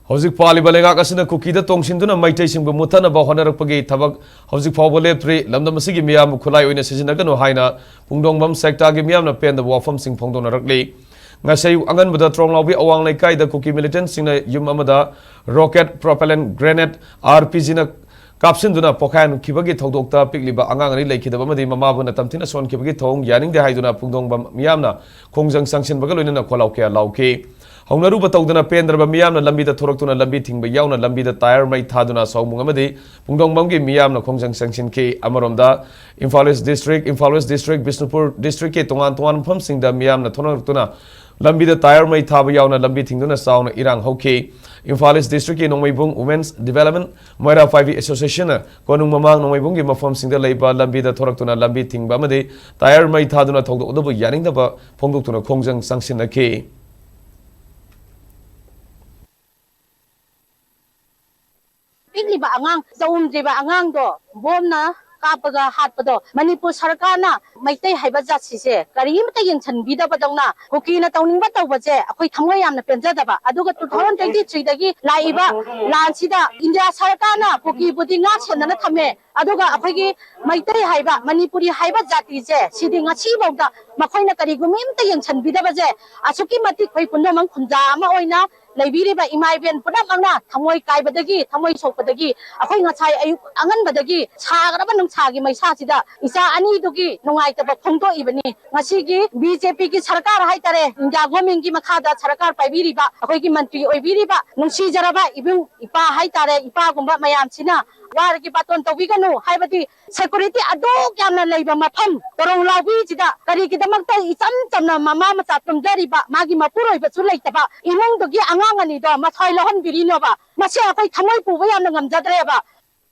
Hauzik Pali Balenga Asina Cookie the Tongshinduna Maitation Mutana Bahonarapagi Tabak Hauzik Pawale Lamdam Sigi Miyam Khutlai Oina Sijinnabiganu Haina Pungdongbam-Sekta Miyam pen the war from Sing Pungdongbam Ngasay Angan with the Trong Lobby Awang Laikai the Cookie militants in the Yumamada rocket propellant grenade RPG Kapsinduna Pokan Kibagi Togdokta Pigliba Angani Lake the Mamadi Mamabuna Tamtina Son Kibagi Tong Yaning the Haiduna Pungdongbam Miyamna Kongzang Sanction Bagaluna Kolauke Lauke Hongnaruba Togdana Pendra Miyamna Lambi the Torotuna Lambi Ting Bayauna Lambi the Tire Mai Taduna Sau Mungamadi Pungdongbamgi Miyamna Kongzang Sanction K Amaromda Imphal District Imphal District Bisnupur District K Tongan Tuan Pumsing the Miyamna Tonatuna Lambi the Tire Mai Tabayauna Lambi Tingduna Sauna Irang Hoke Imphal District in Nongmaibung Women's Development Moira 5 Association Konung Mamang Nongmaibungi Mafom Sing the Labor Lambi the Torotuna Lambi Ting Bamadi Tire Mai Taduna Togo Udabu Yaning the Pongdokuna Kongzang Sanction K Pigliba angang zaum driba angang do bomna kapaga hatpado Manipur sarkana maitai haiba jatsise karimta yengchan bida badongna hukina tawningba tawbaje akhoi thamngai yamna penjadaba aduga 2023 dagi laiba lansida India sarkana huki budi nga chenna thame aduga akhoigi maitai haiba Manipuri haiba jatise sidi ngachi bawda makhoina karigumimta yengchan bida baje asuki mati khoi punnomang khunja ama oina Laibiriba imaiben punamangna thamoi kaibadagi thamoi sokpadagi akhoi ngachai ayuk anganbadagi chagraba nung chagi maisasida isa ani dugi nungaitaba phongto ibani ngasigi BJP ki sarkar haitare India government ki makhada sarkar paibiriba akhoi ki mantri oibiriba nungsi jaraba ibung ipa haitare ipa gumba mayam sina wargi paton tawiganu haibadi security adok yamna leiba mafam torong lawi jida kari kidamakta icham chamna mama macha tumjariba magi mapuroi ba chulaitaba imong dogi angangani do mathai lohon birino ba mase akai thamoi puba yamna ngamjadreba